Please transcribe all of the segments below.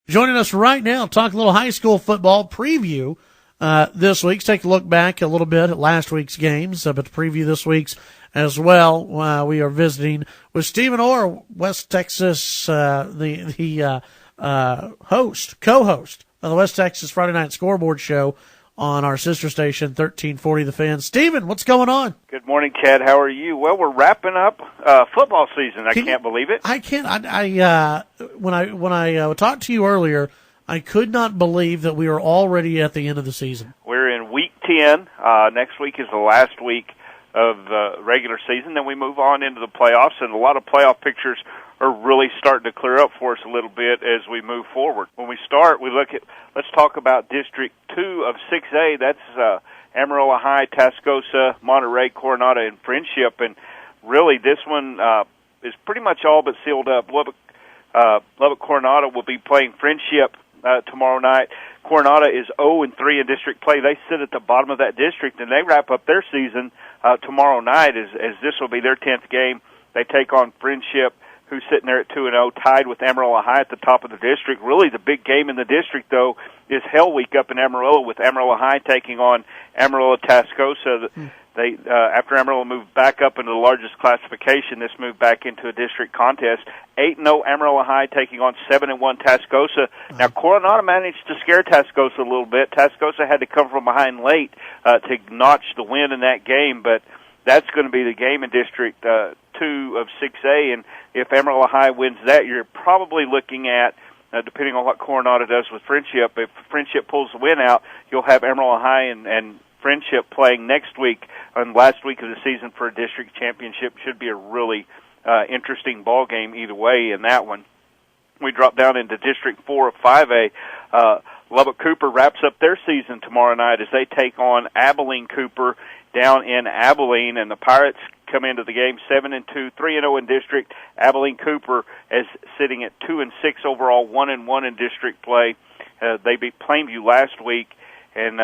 Joining us right now, talk a little high school football preview this week. Take a look back a little bit at last week's games, but to preview this week's as well. We are visiting with Stephen Orr, West Texas, the co-host of the West Texas Friday Night Scoreboard show on our sister station, 1340 The Fan. Stephen, what's going on? Good morning, Chad. How are you? Well, we're wrapping up football season. I can't believe it. I can't. When I talked to you earlier, I could not believe that we were already at the end of the season. We're in week 10. Next week is the last week of the regular season. Then we move on into the playoffs, and a lot of playoff pictures are really starting to clear up for us a little bit as we move forward. When we start, let's talk about District 2 of 6A. That's Amarillo High, Tascosa, Monterey, Coronado, and Friendship. And really, this one is pretty much all but sealed up. Lubbock Coronado will be playing Friendship tomorrow night. Coronado is 0-3 in district play. They sit at the bottom of that district, and they wrap up their season tomorrow night as this will be their 10th game. They take on Friendship, who's sitting there at 2-0, tied with Amarillo High at the top of the district. Really, the big game in the district, though, is Hell Week up in Amarillo, with Amarillo High taking on Amarillo Tascosa. They after Amarillo moved back up into the largest classification, this moved back into a district contest. 8-0 Amarillo High taking on 7-1 Tascosa. Now, Coronado managed to scare Tascosa a little bit. Tascosa had to come from behind late to notch the win in that game, but that's going to be the game in District 2 of 6A, and if Amarillo High wins that, you're probably looking at, depending on what Coronado does with Friendship, if Friendship pulls the win out, you'll have Amarillo High and Friendship playing next week on last week of the season for a district championship. Should be a really interesting ball game either way in that one. We drop down into District 4 of 5A. Lubbock Cooper wraps up their season tomorrow night as they take on Abilene Cooper down in Abilene, and the Pirates come into the game 7-2, 3-0 in district. Abilene Cooper is sitting at 2-6 overall, 1-1 in district play. They beat Plainview last week, and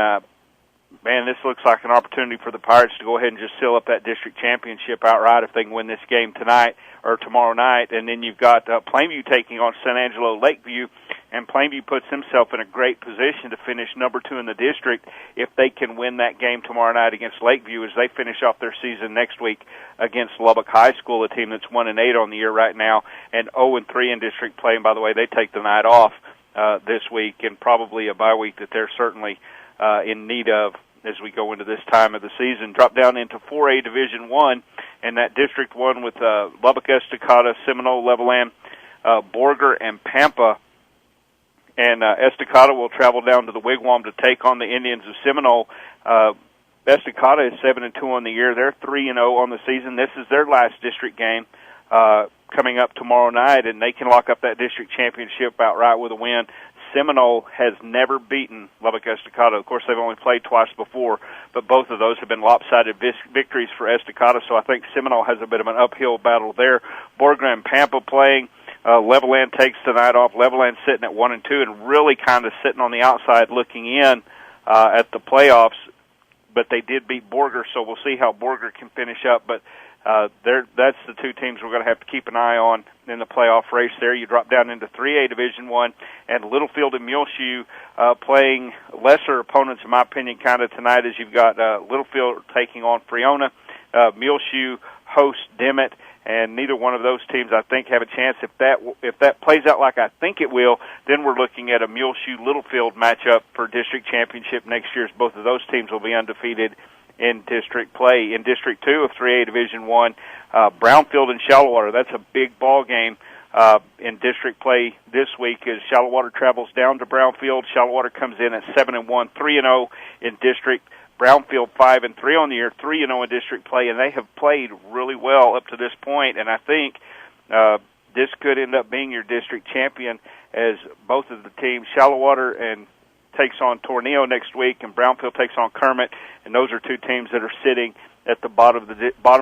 man, this looks like an opportunity for the Pirates to go ahead and just seal up that district championship outright if they can win this game tonight or tomorrow night. And then you've got Plainview taking on San Angelo Lakeview, and Plainview puts himself in a great position to finish number 2 in the district if they can win that game tomorrow night against Lakeview as they finish off their season next week against Lubbock High School, a team that's 1-8 on the year right now and 0-3 in district play. And by the way, they take the night off this week, and probably a bye week that they're certainly in need of as we go into this time of the season. Drop down into 4A Division 1, and that District 1 with Lubbock, Estacada, Seminole, Levelland, Borger, and Pampa. And Estacada will travel down to the Wigwam to take on the Indians of Seminole. Estacada is 7-2 on the year. They're 3-0 on the season. This is their last district game coming up tomorrow night, and they can lock up that district championship outright with a win. Seminole has never beaten Lubbock Estacada. Of course, they've only played twice before, but both of those have been lopsided victories for Estacada, so I think Seminole has a bit of an uphill battle there. Borger and Pampa playing. Levelland takes the night off. Levelland sitting at 1-2 and really kind of sitting on the outside looking in at the playoffs, but they did beat Borger, so we'll see how Borger can finish up. But that's the two teams we're going to have to keep an eye on in the playoff race there. You drop down into 3A Division 1, and Littlefield and Muleshoe playing lesser opponents, in my opinion, kind of tonight, as you've got Littlefield taking on Freona. Muleshoe hosts Dimmitt, and neither one of those teams, I think, have a chance. If that plays out like I think it will, then we're looking at a Muleshoe-Littlefield matchup for district championship next year, as both of those teams will be undefeated in district play. In District 2 of 3A Division 1, Brownfield and Shallowater. That's a big ball game in district play this week as Shallowater travels down to Brownfield. Shallowater comes in at 7-1, 3-0 in district. Brownfield 5-3 on the year, 3-0 in district play, and they have played really well up to this point. And I think this could end up being your district champion, as both of the teams, Shallowater and takes on Tornillo next week, and Brownfield takes on Kermit, and those are two teams that are sitting at the bottom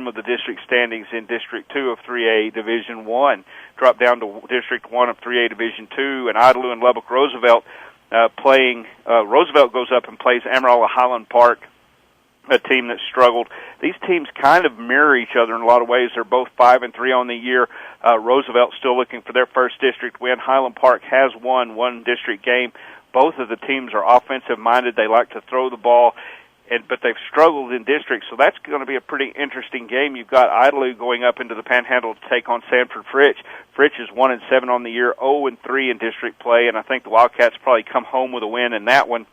of the district standings in District 2 of 3A Division 1. Drop down to District 1 of 3A Division 2, and Idalou and Lubbock Roosevelt playing. Roosevelt goes up and plays Amarillo Highland Park a team that struggled. These teams kind of mirror each other in a lot of ways. They're both 5-3 on the year. Roosevelt's still looking for their first district win. Highland Park has won one district game. Both of the teams are offensive-minded. They like to throw the ball, but they've struggled in district, so that's going to be a pretty interesting game. You've got Idalou going up into the Panhandle to take on Sanford Fritch. Fritch is 1-7 on the year, 0-3 in district play, and I think the Wildcats probably come home with a win in that one.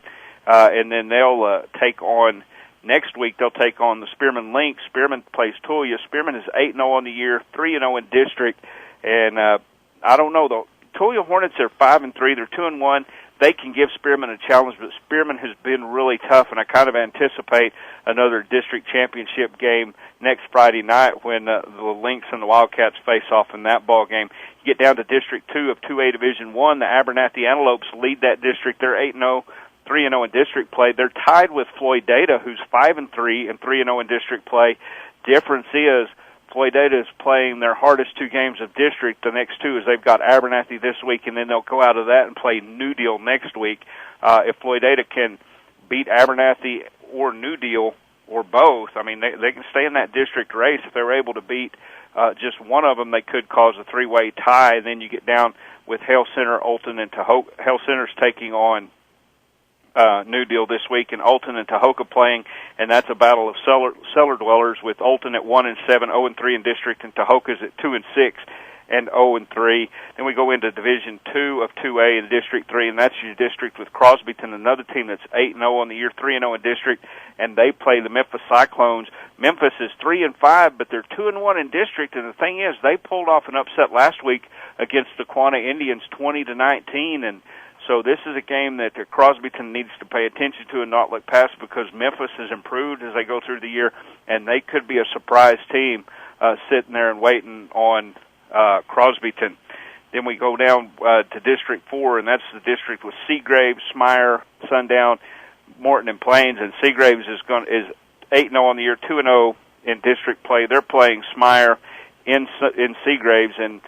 And then they'll take on, next week, they'll take on the Spearman Lynx. Spearman plays Tulia. Spearman is 8-0 on the year, 3-0 in district. And I don't know, though. Tulia Hornets are 5-3. They're 2-1. They can give Spearman a challenge, but Spearman has been really tough, and I kind of anticipate another district championship game next Friday night when the Lynx and the Wildcats face off in that ball game. You get down to District 2 of 2A Division 1. The Abernathy Antelopes lead that district. They're 8-0. 3-0 in district play. They're tied with Floydada, who's 5-3 and 3-0 in district play. Difference is Floydada is playing their hardest two games of district. The next two is they've got Abernathy this week, and then they'll go out of that and play New Deal next week. If Floydada can beat Abernathy or New Deal or both, I mean, they can stay in that district race. If they're able to beat just one of them, they could cause a three-way tie. And then you get down with Hale Center, Olton, and Tahoka. Hale Center's taking on New Deal this week, and Olton and Tahoka playing, and that's a battle of cellar dwellers with Olton at 1-7, 0-3 in district, and Tahoka's at 2-6 and 0-3. Then we go into Division 2 of 2A in District 3, and that's your district with Crosbyton, another team that's 8-0 on the year, 3-0 in district, and they play the Memphis Cyclones. Memphis is 3-5, but they're 2-1 in district, and the thing is, they pulled off an upset last week against the Quanah Indians, 20-19, and so this is a game that Crosbyton needs to pay attention to and not look past, because Memphis has improved as they go through the year, and they could be a surprise team sitting there and waiting on Crosbyton. Then we go down to District 4, and that's the district with Seagraves, Smyer, Sundown, Morton, and Plains. And Seagraves is 8-0 on the year, 2-0 in district play. They're playing Smyer in Seagraves, and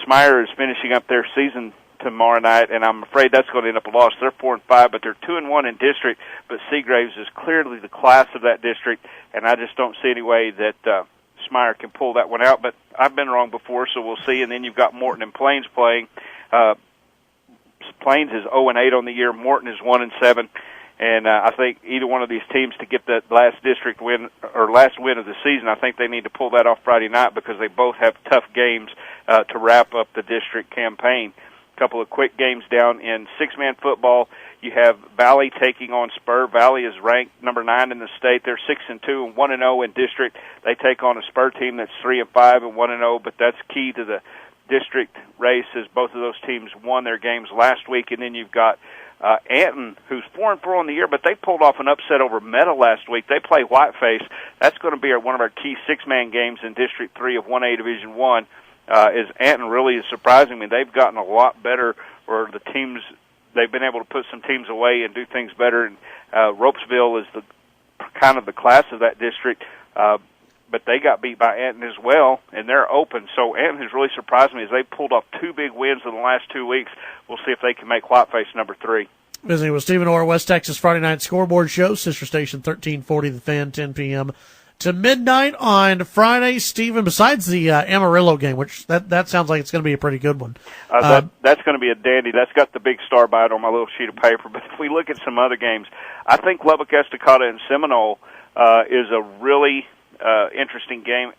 Smyer is finishing up their season tomorrow night, and I'm afraid that's going to end up a loss. They're 4-5, but they're 2-1 in district. But Seagraves is clearly the class of that district, and I just don't see any way that Smyer can pull that one out. But I've been wrong before, so we'll see. And then you've got Morton and Plains playing. Plains is 0-8 on the year. Morton is 1-7. And I think either one of these teams to get that last district win or last win of the season, I think they need to pull that off Friday night, because they both have tough games to wrap up the district campaign. Couple of quick games down in six-man football. You have Valley taking on Spur. Valley is ranked number 9 in the state. They're 6-2 and 1-0 in district. They take on a Spur team that's 3-5 and 1-0, but that's key to the district race, as both of those teams won their games last week. And then you've got Anton, who's 4-4 on the year, but they pulled off an upset over Meta last week. They play Whiteface. That's going to be one of our key six-man games in District 3 of 1A Division 1. Is Anton really is surprising me. They've gotten a lot better, or the teams, they've been able to put some teams away and do things better. And Ropesville is the kind of the class of that district, but they got beat by Anton as well, and they're open. So Anton has really surprised me as they pulled off two big wins in the last 2 weeks. We'll see if they can make Whiteface number 3. Visiting with Stephen Orr, West Texas Friday Night Scoreboard Show, sister station 1340 The Fan, 10 p.m. to midnight on Friday. Stephen, besides the Amarillo game, which that sounds like it's going to be a pretty good one. That's going to be a dandy. That's got the big star by it on my little sheet of paper. But if we look at some other games, I think Lubbock, Estacada, and Seminole is a really interesting game.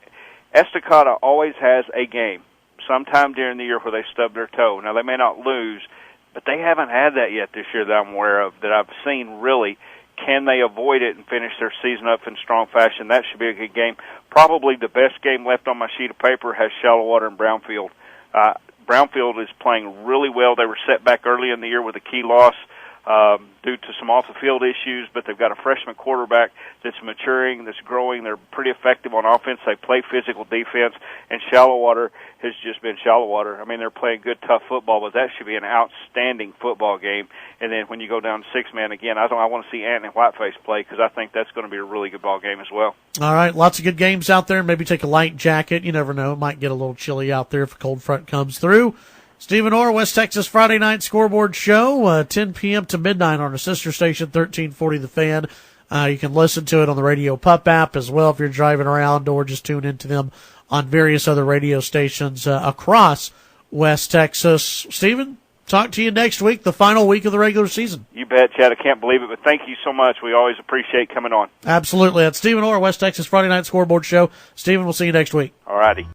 Estacada always has a game sometime during the year where they stub their toe. Now, they may not lose, but they haven't had that yet this year that I'm aware of, that I've seen really. Can they avoid it and finish their season up in strong fashion? That should be a good game. Probably the best game left on my sheet of paper has Shallowater and Brownfield. Brownfield is playing really well. They were set back early in the year with a key loss due to some off-the-field issues, but they've got a freshman quarterback that's maturing, that's growing. They're pretty effective on offense. They play physical defense, and Shallowater has just been Shallowater. I mean, they're playing good, tough football, but that should be an outstanding football game. And then when you go down to six-man again, I want to see Anton and Whiteface play, because I think that's going to be a really good ball game as well. All right, lots of good games out there. Maybe take a light jacket. You never know. It might get a little chilly out there if a cold front comes through. Stephen Orr, West Texas Friday Night Scoreboard Show, 10 p.m. to midnight on our sister station, 1340 The Fan. You can listen to it on the Radio Pup app as well if you're driving around, or just tune into them on various other radio stations across West Texas. Stephen, talk to you next week, the final week of the regular season. You bet, Chad. I can't believe it, but thank you so much. We always appreciate coming on. Absolutely. That's Stephen Orr, West Texas Friday Night Scoreboard Show. Stephen, we'll see you next week. All righty.